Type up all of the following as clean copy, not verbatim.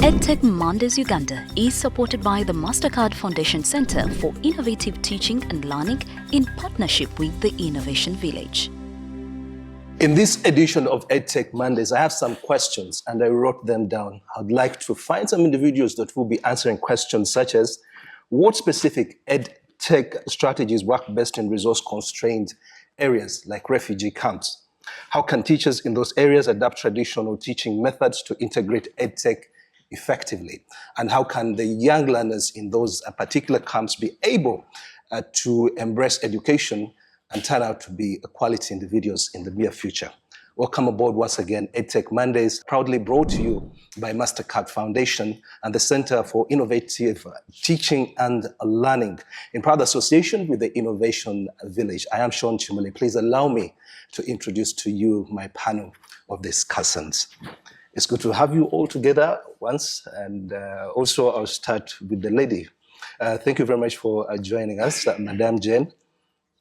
Edtech Mondays Uganda is supported by the MasterCard Foundation Center for Innovative Teaching and Learning in partnership with the Innovation Village. In this edition of Edtech Mondays, I have some questions and I wrote them down. I'd like to find some individuals that will be answering questions such as, what specific Edtech strategies work best in resource-constrained areas like refugee camps? How can teachers in those areas adapt traditional teaching methods to integrate Edtech effectively? And how can the young learners in those particular camps be able to embrace education and turn out to be quality individuals in the near future? Welcome aboard once again. Edtech Mondays, proudly brought to you by MasterCard Foundation and the Center for Innovative Teaching and Learning in proud association with the Innovation Village. I am Sean Chimule. Please allow me to introduce to you my panel of discussants. It's good to have you all together once, and also I'll start with the lady. Thank you very much for joining us, Madame Jane.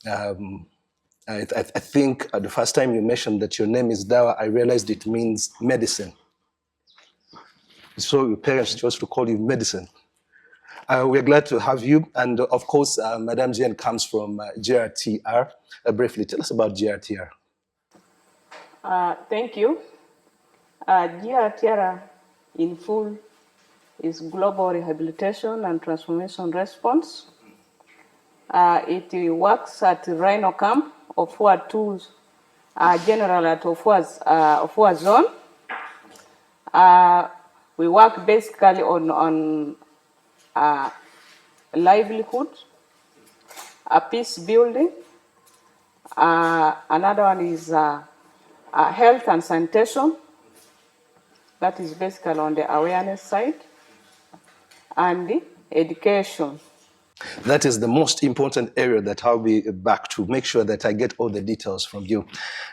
I think the first time you mentioned that your name is Dawa, I realized it means medicine. So your parents chose to call you medicine. We're glad to have you. And of course, Madame Jane comes from GRTR. Briefly, tell us about GRTR. Thank you. GRTR in full is Global Rehabilitation and Transformation Response. It works at Rhino Camp Ofua tools general at Ofua zone. We work basically on livelihood, peace building. Another one is health and sanitation. That is basically on the awareness side, and the education. That is the most important area that I'll be back to make sure that I get all the details from you.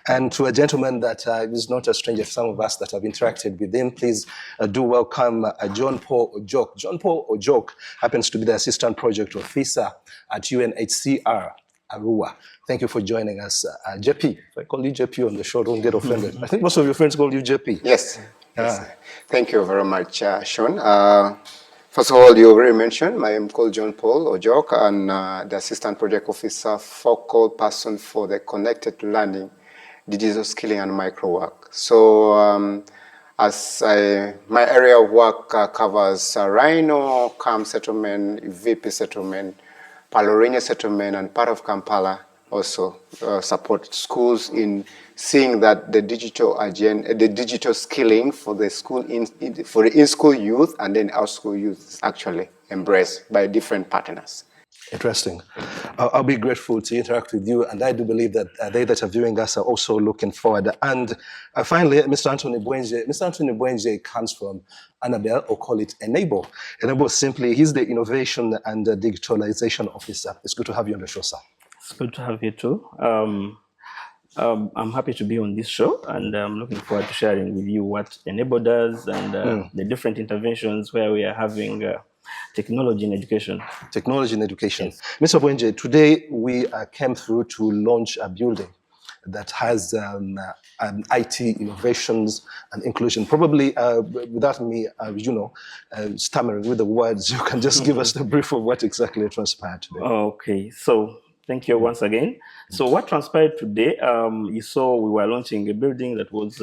And to a gentleman that is not a stranger, some of us that have interacted with him, please do welcome John Paul Ojok. John Paul Ojok happens to be the Assistant Project Officer at UNHCR Arua. Thank you for joining us. JP, if I call you JP on the show, don't get offended. I think most of your friends call you JP. Yes. Yes. Thank you very much, Sean. First of all, you already mentioned, I am called John Paul Ojok, and the Assistant Project Officer, focal person for the connected learning, digital skilling, and micro work. So, my area of work covers Rhino Camp Settlement, VP Settlement, Palorinia Settlement, and part of Kampala also support schools in seeing that the digital agenda, the digital skilling for the school for the in-school youth and then out-school youth is actually embraced by different partners. Interesting. I'll be grateful to interact with you, and I do believe that they that are viewing us are also looking forward. And finally, Mr. Anthony Bwenje. Mr. Anthony Bwenje comes from Annabelle, or call it Enable. Enable simply, he's the Innovation and Digitalization Officer. It's good to have you on the show, sir. It's good to have you too. I'm happy to be on this show, and I'm looking forward to sharing with you what Enable does and the different interventions where we are having technology in education. Technology in education. Yes. Mr. Bwenje, today we came through to launch a building that has IT innovations and inclusion. Probably without me, stammering with the words, you can just give us the brief of what exactly transpired today. Okay, so thank you once again. So what transpired today, you saw we were launching a building that was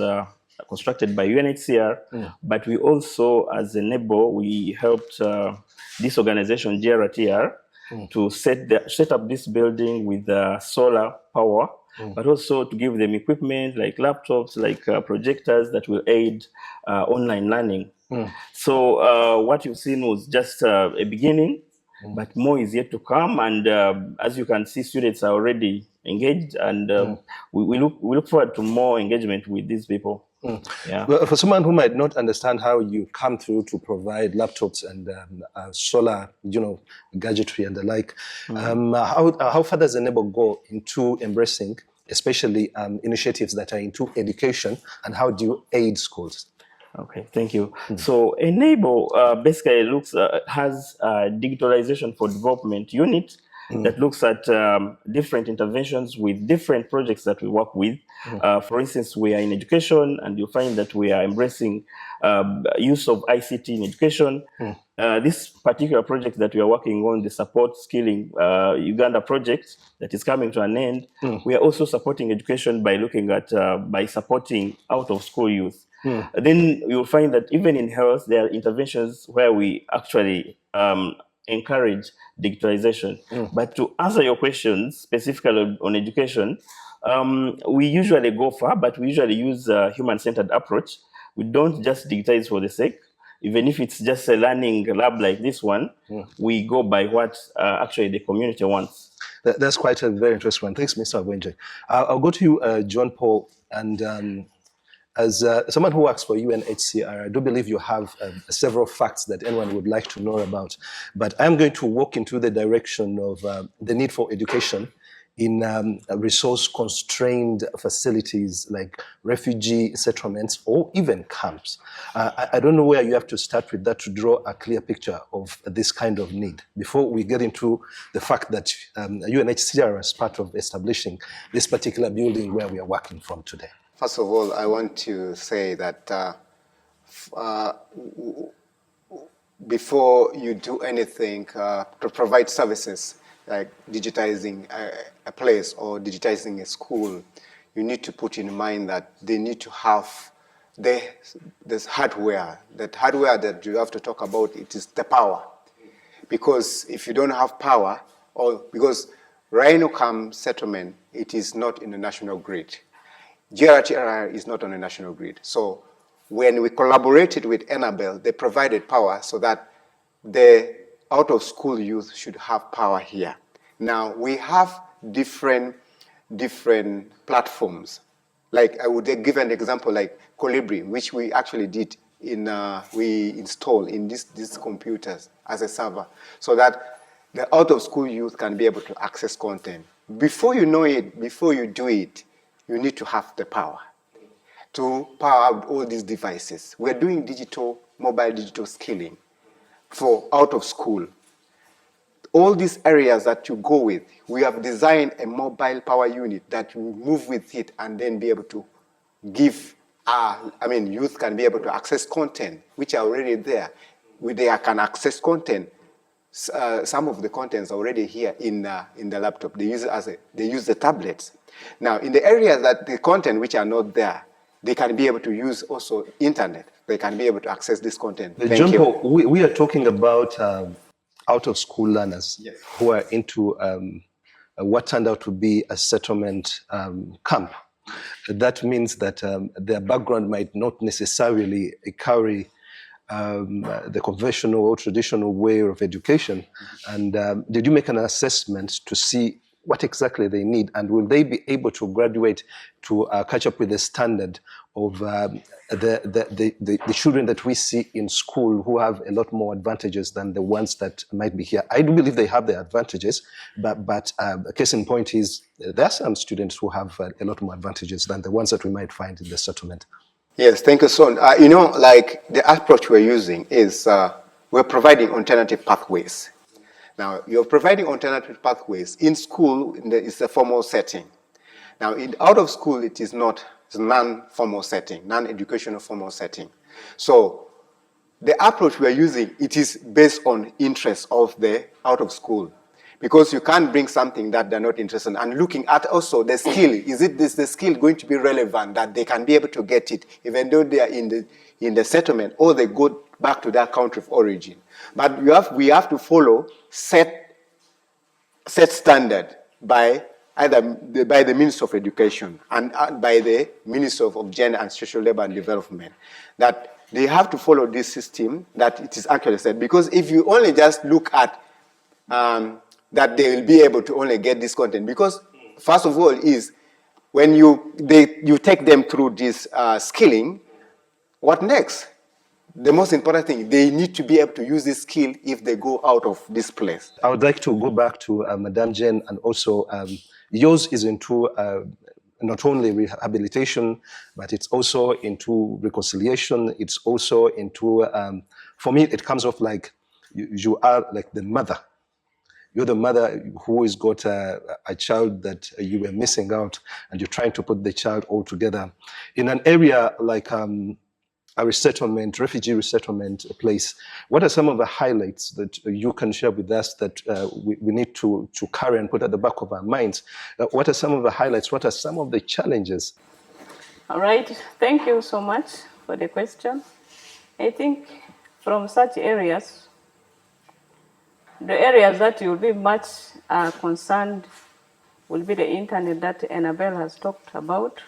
constructed by UNHCR, but we also, as Enable, we helped this organization, GRTR, to set up this building with solar power, but also to give them equipment like laptops, like projectors that will aid online learning. So what you've seen was just a beginning, but more is yet to come. And as you can see, students are already engaged, and we look forward to more engagement with these people. Yeah. Well, for someone who might not understand how you come through to provide laptops and solar, gadgetry and the like, how far does Enable go into embracing, especially initiatives that are into education, and how do you aid schools? Okay, thank you. So Enable basically has a digitalization for development unit that looks at different interventions with different projects that we work with. For instance, we are in education, and you'll find that we are embracing use of ICT in education. This particular project that we are working on, the Support Skilling Uganda project that is coming to an end, we are also supporting education by looking at, by supporting out-of-school youth. Then you'll find that even in health, there are interventions where we actually encourage digitalization. But to answer your questions specifically on education, we usually go far, but we usually use a human-centered approach. We don't just digitize for the sake. Even if it's just a learning lab like this one, we go by what actually the community wants. That's quite a very interesting one. Thanks, Mr. Wenje. I'll go to you, John Paul, and as someone who works for UNHCR, I do believe you have several facts that anyone would like to know about. But I'm going to walk into the direction of the need for education in resource-constrained facilities like refugee settlements or even camps. I don't know where you have to start with that to draw a clear picture of this kind of need before we get into the fact that UNHCR is part of establishing this particular building where we are working from today. First of all, I want to say that before you do anything to provide services, like digitizing a place or digitizing a school, you need to put in mind that they need to have this hardware. That hardware that you have to talk about, it is the power. Because if you don't have power, or because Rhino Camp Settlement, it is not in the national grid. GRTR is not on the national grid. So when we collaborated with Enabel, they provided power so that the out-of-school youth should have power here. Now, we have different platforms. Like, I would give an example like Colibri, which we actually did we installed in these computers as a server, so that the out-of-school youth can be able to access content. Before you know it, before you do it, you need to have the power to power out all these devices. We're doing mobile digital skilling for out of school. All these areas that you go with, we have designed a mobile power unit that will move with it and then be able to give, youth can be able to access content, which are already there. They can access content. Some of the contents are already here in the laptop. They use the tablets. Now, in the areas that the content which are not there, they can be able to use also internet. They can be able to access this content. John Paul, we are talking about out-of-school learners who are into what turned out to be a settlement camp. That means that their background might not necessarily carry the conventional or traditional way of education. And did you make an assessment to see what exactly they need, and will they be able to graduate to catch up with the standard of the children that we see in school who have a lot more advantages than the ones that might be here? I do believe they have their advantages, but a case in point is there are some students who have a lot more advantages than the ones that we might find in the settlement. Yes, thank you, Son. Like the approach we're using is we're providing alternative pathways. Now, you're providing alternative pathways. In school, it's a formal setting. Now, out of school, it is not. It's a non-formal setting, non-educational formal setting. So, the approach we're using, it is based on interest of the out of school. Because you can't bring something that they're not interested in. And looking at also the skill, is the skill going to be relevant, that they can be able to get it, even though they are in the settlement, or they go back to their country of origin. But we have to follow set standard by the Ministry of Education and by the Ministry of Gender and Social Labor and Development, that they have to follow this system that it is actually set. Because if you only just look at that they will be able to only get this content, because first of all is when you take them through this skilling, what next? The most important thing, they need to be able to use this skill if they go out of this place. I would like to go back to Madame Jane, and also yours is into not only rehabilitation, but it's also into reconciliation. It's also into, for me, it comes off like you are like the mother. You're the mother who has got a child that you were missing out, and you're trying to put the child all together. In an area like a resettlement, refugee resettlement place, what are some of the highlights that you can share with us that we need to carry and put at the back of our minds? What are some of the highlights? What are some of the challenges? All right, thank you so much for the question. I think from such areas, the areas that you'll be much concerned will be the internet that Annabelle has talked about.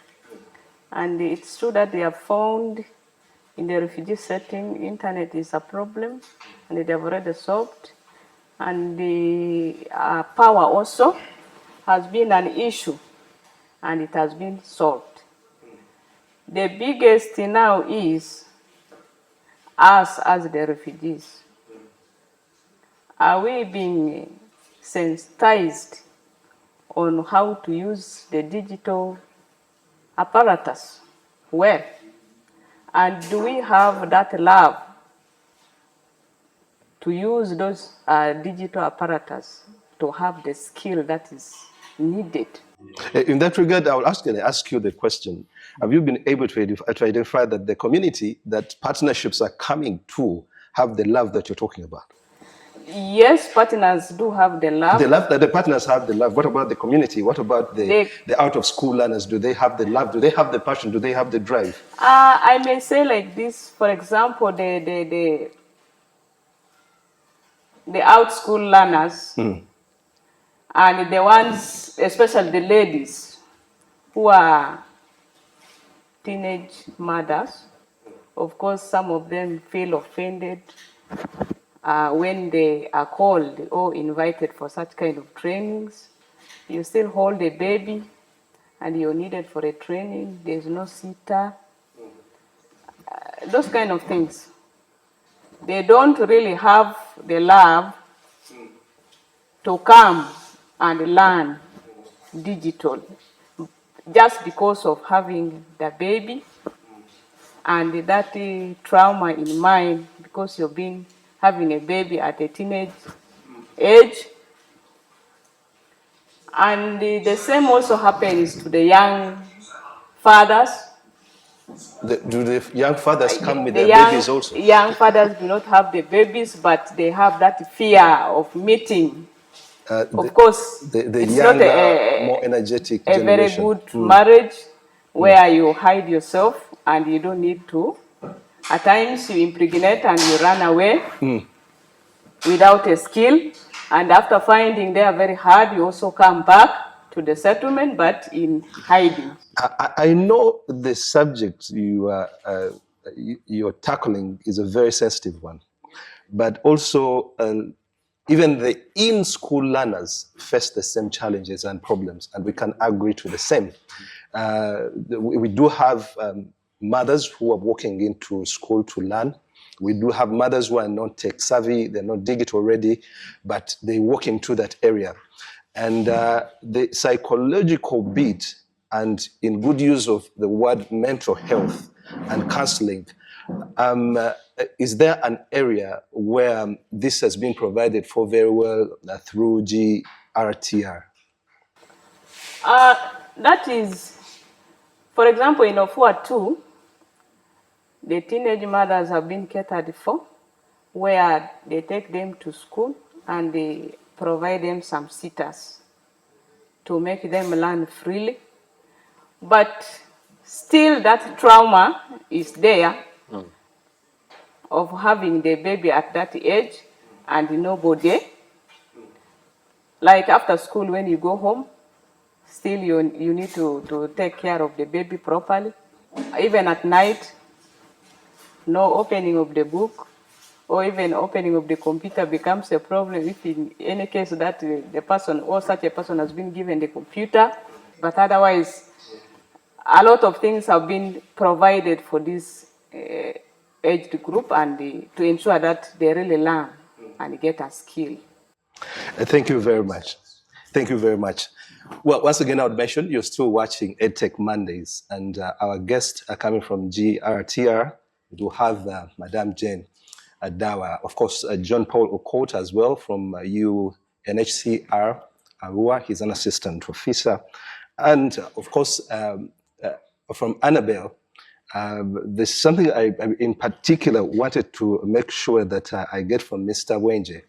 And it's true that they have found in the refugee setting, internet is a problem, and they have already solved. And the power also has been an issue, and it has been solved. The biggest thing now is us as the refugees. Are we being sensitized on how to use the digital apparatus well? And do we have that love to use those digital apparatus to have the skill that is needed? In that regard, I will ask you the question. Have you been able to identify that the community, that partnerships are coming to have the love that you're talking about? Yes, partners do have the love. The love that the partners have the love. What about the community? What about the out-of-school learners? Do they have the love? Do they have the passion? Do they have the drive? I may say like this, for example, the out-school learners and the ones, especially the ladies, who are teenage mothers. Of course, some of them feel offended when they are called or invited for such kind of trainings. You still hold a baby and you're needed for a training, there's no sitter. Those kind of things. They don't really have the love to come and learn digital just because of having the baby and that trauma in mind because you've been having a baby at a teenage age. And the same also happens to the young fathers. Do the young fathers come with their babies also? Young fathers do not have the babies, but they have that fear of meeting. Of course, the it's younger, not more energetic a generation. very good marriage where you hide yourself and you don't need to. At times you impregnate and you run away without a skill. And after finding they are very hard, you also come back to the settlement, but in hiding. I know the subject you're tackling is a very sensitive one, but also even the in-school learners face the same challenges and problems, and we can agree to the same. We do have mothers who are walking into school to learn. We do have mothers who are not tech savvy, they're not digital ready, but they walk into that area. And the psychological bit, and in good use of the word mental health and counseling, is there an area where this has been provided for very well through GRTR? That is, for example, in Ofua 2, the teenage mothers have been catered for, where they take them to school and they provide them some sitters to make them learn freely. But still that trauma is there of having the baby at that age and nobody. Like after school when you go home, still you need to take care of the baby properly. Even at night, no opening of the book or even opening of the computer becomes a problem if in any case that the person or such a person has been given the computer. But otherwise, a lot of things have been provided for this aged group and to ensure that they really learn and get a skill. Thank you very much. Thank you very much. Well, once again, I would mention you're still watching EdTech Mondays, and our guests are coming from GRTR. We do have Madame Jane Dawa, of course, John Paul Okot as well from NHCR, Arua, he's an assistant professor. And of course, from Annabelle, there's something I in particular wanted to make sure that I get from Mr. Wenje.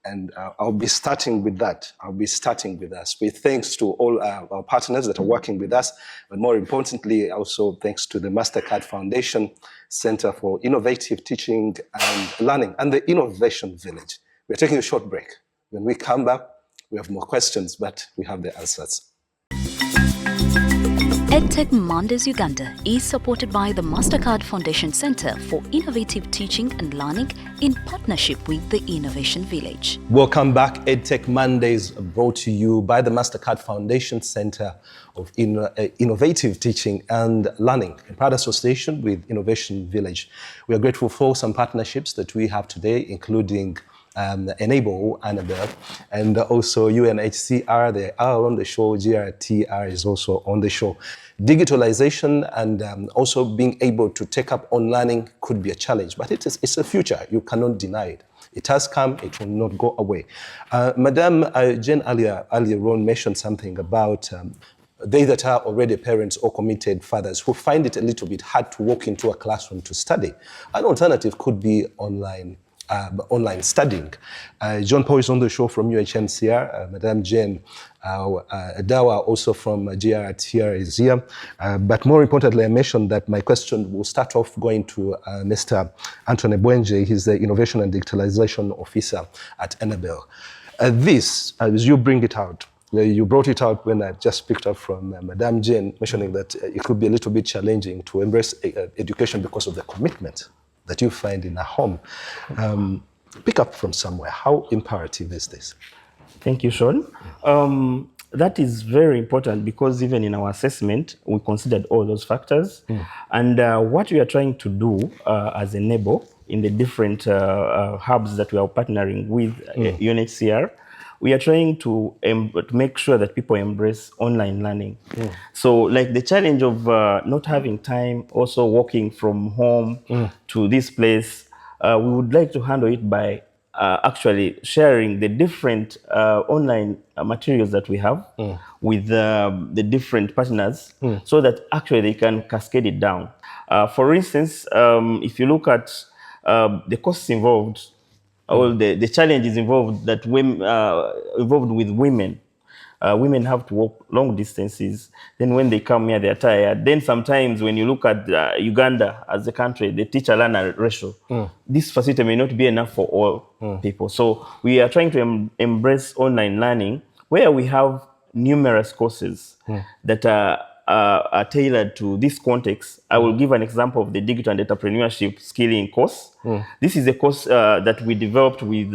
And I'll be starting with that. I'll be starting with us. With thanks to all our partners that are working with us, but more importantly, also thanks to the MasterCard Foundation Center for Innovative Teaching and Learning and the Innovation Village. We're taking a short break. When we come back, we have more questions, but we have the answers. Edtech Mondays Uganda is supported by the MasterCard Foundation Center for Innovative Teaching and Learning in partnership with the Innovation Village. Welcome back. Edtech Mondays brought to you by the MasterCard Foundation Center of Innovative Teaching and Learning in proud association with Innovation Village. We are grateful for some partnerships that we have today, including Enable, Annabelle, and also UNHCR. They are on the show. GRTR is also on the show. Digitalization and also being able to take up on learning could be a challenge, but it's a future. You cannot deny it. It has come, it will not go away. Madam Jane earlier on mentioned something about they that are already parents or committed fathers who find it a little bit hard to walk into a classroom to study. An alternative could be online studying. John Paul is on the show from UHMCR. Madame Jane Dawa also from GRTR is here. But more importantly, I mentioned that my question will start off going to Mr. Anthony Bwenje. He's the Innovation and Digitalization Officer at Annabelle. This, as you bring it out, you brought it out when I just picked up from Madame Jane, mentioning that it could be a little bit challenging to embrace education because of the commitment that you find in a home. Pick up from somewhere. How imperative is this? Thank you, Sean. That is very important because even in our assessment, we considered all those factors. And what we are trying to do as a neighbor in the different hubs that we are partnering with UNHCR, we are trying to make sure that people embrace online learning. So like the challenge of not having time, also walking from home to this place, we would like to handle it by actually sharing the different online materials that we have with the different partners so that actually they can cascade it down. For instance, if you look at the costs involved, all the challenges involved that involved with women. Women have to walk long distances. Then when they come here, they're tired. Then sometimes when you look at Uganda as a country, the teacher-learner ratio, this facility may not be enough for all people. So we are trying to embrace online learning where we have numerous courses that are tailored to this context. I will give an example of the digital and entrepreneurship skilling course. This is a course that we developed with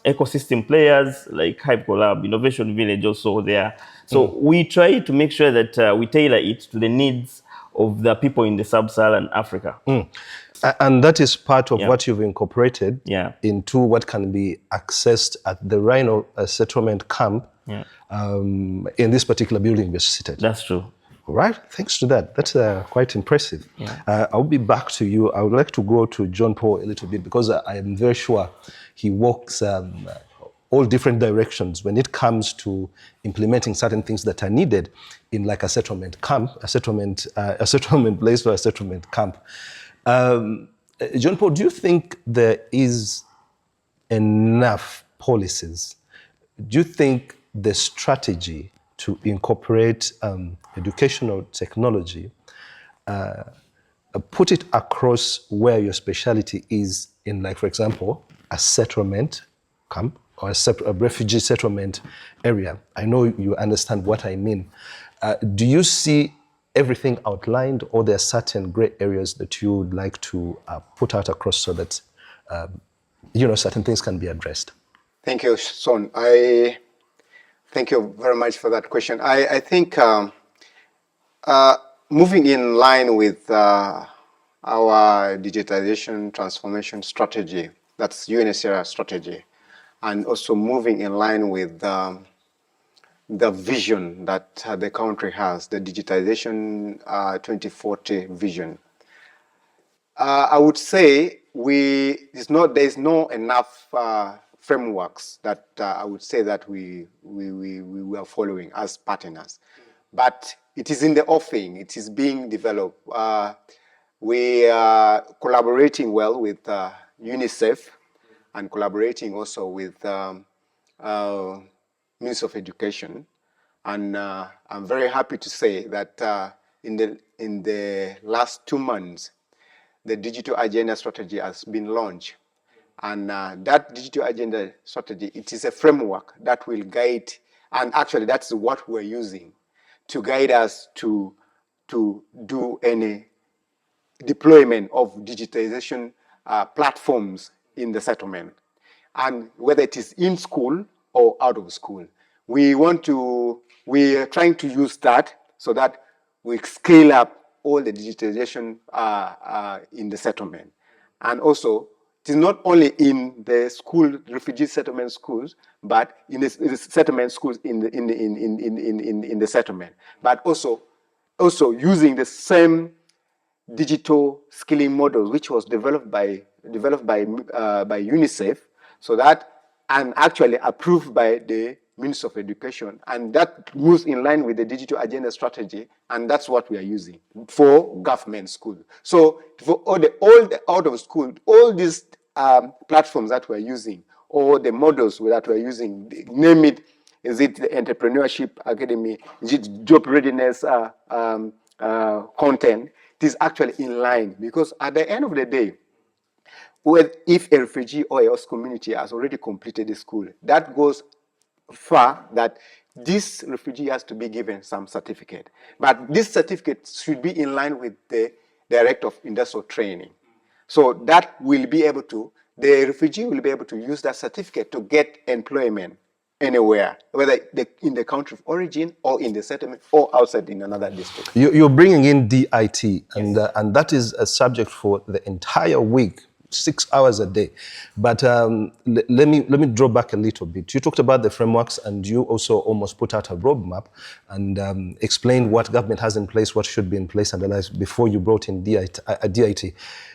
ecosystem players like HypeCollab, Innovation Village also there. So we try to make sure that we tailor it to the needs of the people in the sub-Saharan Africa. And that is part of what you've incorporated into what can be accessed at the Rhino settlement camp in this particular building we're seated. That's true. All right, thanks to that. That's quite impressive. I'll be back to you. I would like to go to John Paul a little bit because I am very sure he walks all different directions when it comes to implementing certain things that are needed in like a settlement camp, a settlement place or a settlement camp. John Paul, do you think there is enough policies? Do you think the strategy to incorporate educational technology, put it across where your specialty is in, like, for example, a settlement camp or a refugee settlement area? I know you understand what I mean. Do you see everything outlined, or there are certain gray areas that you would like to put out across so that certain things can be addressed? Thank you, Son. Thank you very much for that question. I think moving in line with our digitalization transformation strategy, that's UNHCR strategy, and also moving in line with the vision that the country has, the digitalization 2040 vision. I would say there is no enough frameworks that I would say that we are following as partners. But it is in the offing, it is being developed. We are collaborating well with UNICEF and collaborating also with Ministry of Education. And I'm very happy to say that in the last 2 months, the digital agenda strategy has been launched. And that digital agenda strategy, it is a framework that will guide, and actually that's what we're using to guide us to do any deployment of digitalization platforms in the settlement, and whether it is in school or out of school. We are trying to use that so that we scale up all the digitalization in the settlement. And also, it is not only in the school, refugee settlement schools, but in the settlement schools in the settlement, but also using the same digital skilling model, which was developed by UNICEF, so that, and actually approved by the Ministry of Education, and that moves in line with the digital agenda strategy, and that's what we are using for government school. So for all the out of school, all these platforms that we're using, or the models that we're using, name it, is it the Entrepreneurship Academy, is it job readiness content, it is actually in line, because at the end of the day, if a refugee or a host community has already completed the school, that goes far that this refugee has to be given some certificate. But this certificate should be in line with the Director of Industrial Training. So that will be able to, the refugee will be able to use that certificate to get employment anywhere, whether in the country of origin or in the settlement or outside in another district. You're bringing in DIT, and that is a subject for the entire week, 6 hours a day. But let me draw back a little bit. You talked about the frameworks, and you also almost put out a roadmap and explained what government has in place, what should be in place, and the likes before you brought in DIT.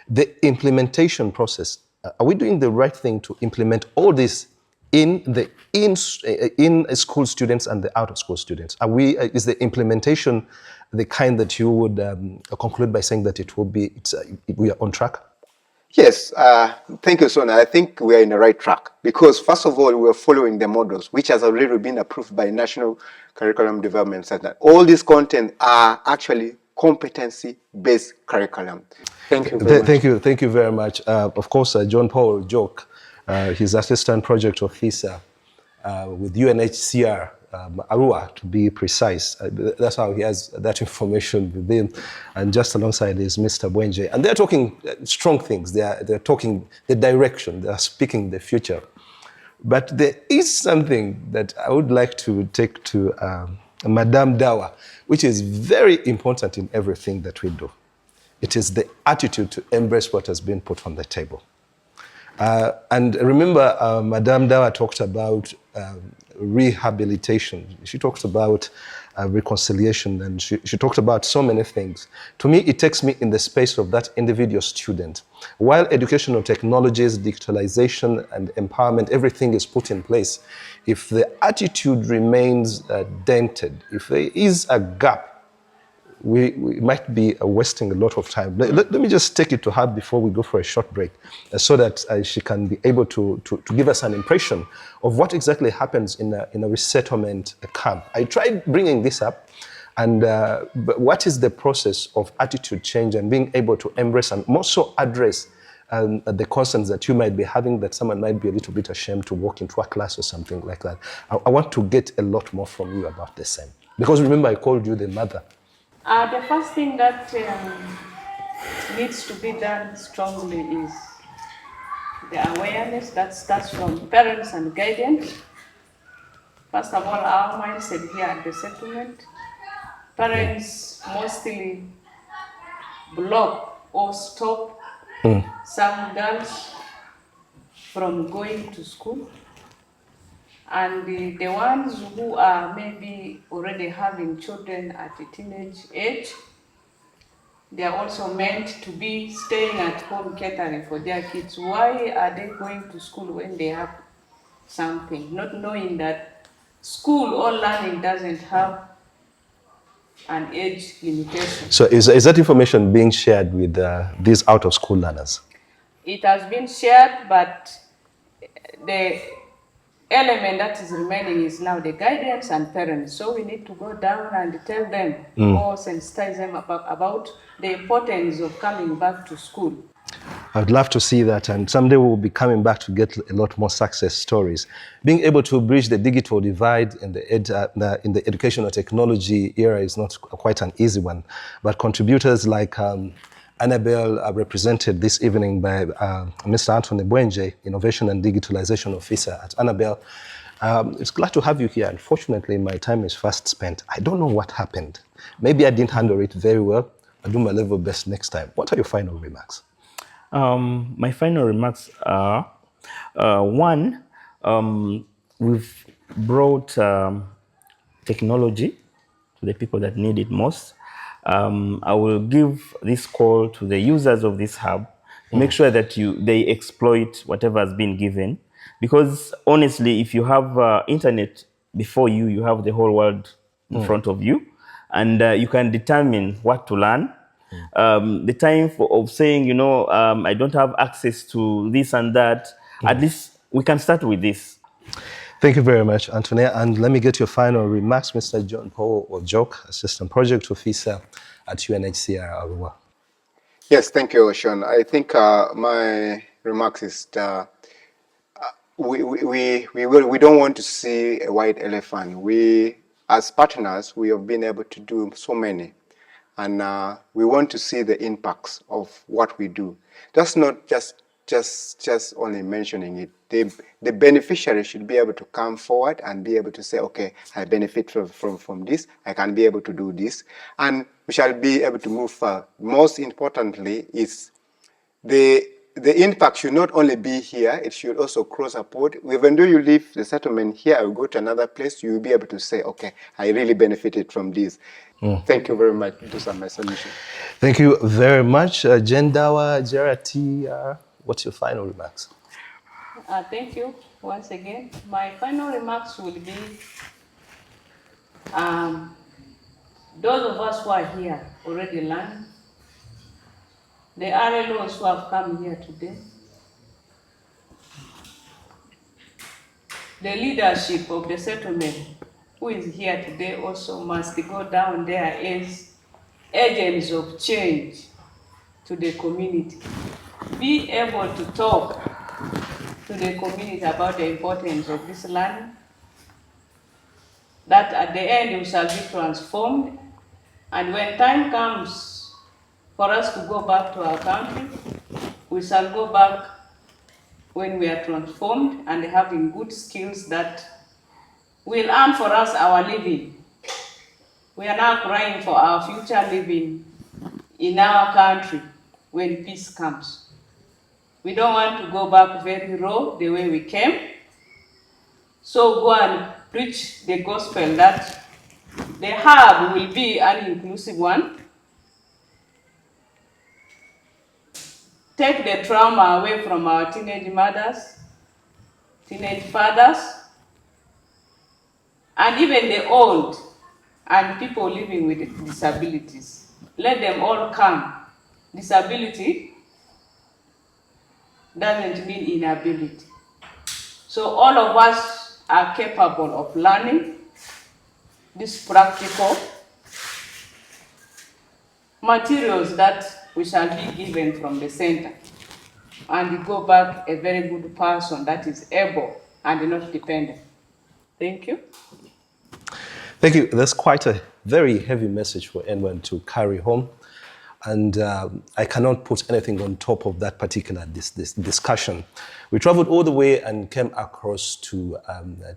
The implementation process, are we doing the right thing to implement all this in school students and the out of school students? Is the implementation the kind that you would conclude by saying that it will be, we are on track? Yes, thank you, Sona. I think we are in the right track, because first of all, we are following the models, which has already been approved by National Curriculum Development Center. All these content are actually competency-based curriculum. Thank you very much. Thank you very much. Of course, John Paul Ojok, his assistant project officer with UNHCR, Arua to be precise. That's how he has that information with him. And just alongside is Mr. Bwenje. And they're talking strong things. They're talking the direction. They're speaking the future. But there is something that I would like to take to Madame Dawa, which is very important in everything that we do. It is the attitude to embrace what has been put on the table. And remember, Madame Dawa talked about rehabilitation. She talked about reconciliation, and she talked about so many things. To me, it takes me in the space of that individual student. While educational technologies, digitalization, and empowerment, everything is put in place, if the attitude remains dented, if there is a gap, we might be wasting a lot of time. Let me just take it to her before we go for a short break, so that she can be able to give us an impression of what exactly happens in a resettlement camp. I tried bringing this up, and but what is the process of attitude change and being able to embrace and also address the concerns that you might be having, that someone might be a little bit ashamed to walk into a class or something like that. I want to get a lot more from you about the same. Because remember, I called you the mother. The first thing that needs to be done strongly is the awareness that starts from parents and guardians. First of all, our mindset here at the settlement, parents mostly block or stop some girls from going to school. And the ones who are maybe already having children at a teenage age, they are also meant to be staying at home catering for their kids. Why are they going to school when they have something, not knowing that school or learning doesn't have an age limitation. So is that information being shared with these out-of-school learners? It has been shared, but the element that is remaining is now the guidance and parents. So we need to go down and tell them or sensitize them about the importance of coming back to school. I'd love to see that, and someday we'll be coming back to get a lot more success stories. Being able to bridge the digital divide in the educational technology era is not quite an easy one, but contributors like Annabelle are represented this evening by Mr. Anthony Bwenje, Innovation and Digitalization Officer at Annabelle. It's glad to have you here. Unfortunately, my time is fast spent. I don't know what happened. Maybe I didn't handle it very well. I'll do my level best next time. What are your final remarks? My final remarks are, one, we've brought technology to the people that need it most. I will give this call to the users of this hub, make sure that they exploit whatever has been given. Because honestly, if you have internet before you, you have the whole world in front of you, and you can determine what to learn. The time of saying, I don't have access to this and that, at least we can start with this. Thank you very much, Antonia. And let me get your final remarks, Mr. John Paul Ojok, Assistant Project Officer at UNHCR Arua. Yes, thank you, Sean. I think my remarks is we don't want to see a white elephant. We, as partners, we have been able to do so many. And we want to see the impacts of what we do. That's not just only mentioning it. The beneficiary should be able to come forward and be able to say, okay, I benefit from this, I can be able to do this, and we shall be able to move far. Most importantly is the impact should not only be here, it should also cross a port. Even though you leave the settlement here or go to another place, you will be able to say, okay, I really benefited from this. Thank you very much. Those are my solutions. Thank you very much. Jendawa, Gerati, what's your final remarks? Thank you once again. My final remarks will be, those of us who are here already learned, the RLOs who have come here today, the leadership of the settlement who is here today also must go down there as agents of change to the community. Be able to talk to the community about the importance of this learning, that at the end we shall be transformed, and when time comes for us to go back to our country, we shall go back when we are transformed and having good skills that will earn for us our living. We are now crying for our future living in our country when peace comes. We don't want to go back very raw the way we came. So go and preach the gospel that the hub will be an inclusive one. Take the trauma away from our teenage mothers, teenage fathers, and even the old and people living with disabilities. Let them all come. Disability doesn't mean inability. So all of us are capable of learning these practical materials that we shall be given from the center, and go back a very good person that is able and not dependent. Thank you. Thank you. That's quite a very heavy message for anyone to carry home. And I cannot put anything on top of that particular this discussion. We traveled all the way and came across to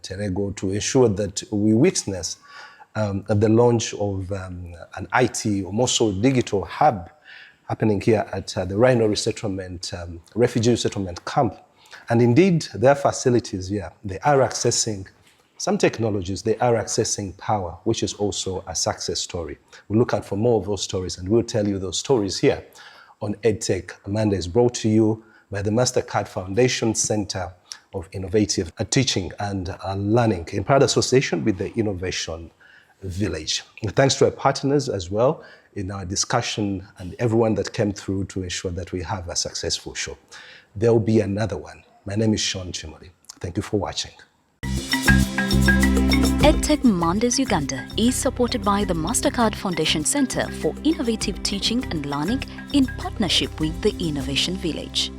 Terego to ensure that we witness the launch of an IT, or more so digital hub, happening here at the Rhino Refugee Settlement Camp. And indeed, their facilities here, they are accessing some technologies, they are accessing power, which is also a success story. We'll look out for more of those stories, and we'll tell you those stories here on Edtech. Amanda is brought to you by the MasterCard Foundation Center, of innovative teaching and learning in proud association with the Innovation Village. And thanks to our partners as well in our discussion and everyone that came through to ensure that we have a successful show. There will be another one. My name is Sean Chimoli. Thank you for watching. Edtech Mondays Uganda is supported by the MasterCard Foundation Center for Innovative Teaching and Learning in partnership with the Innovation Village.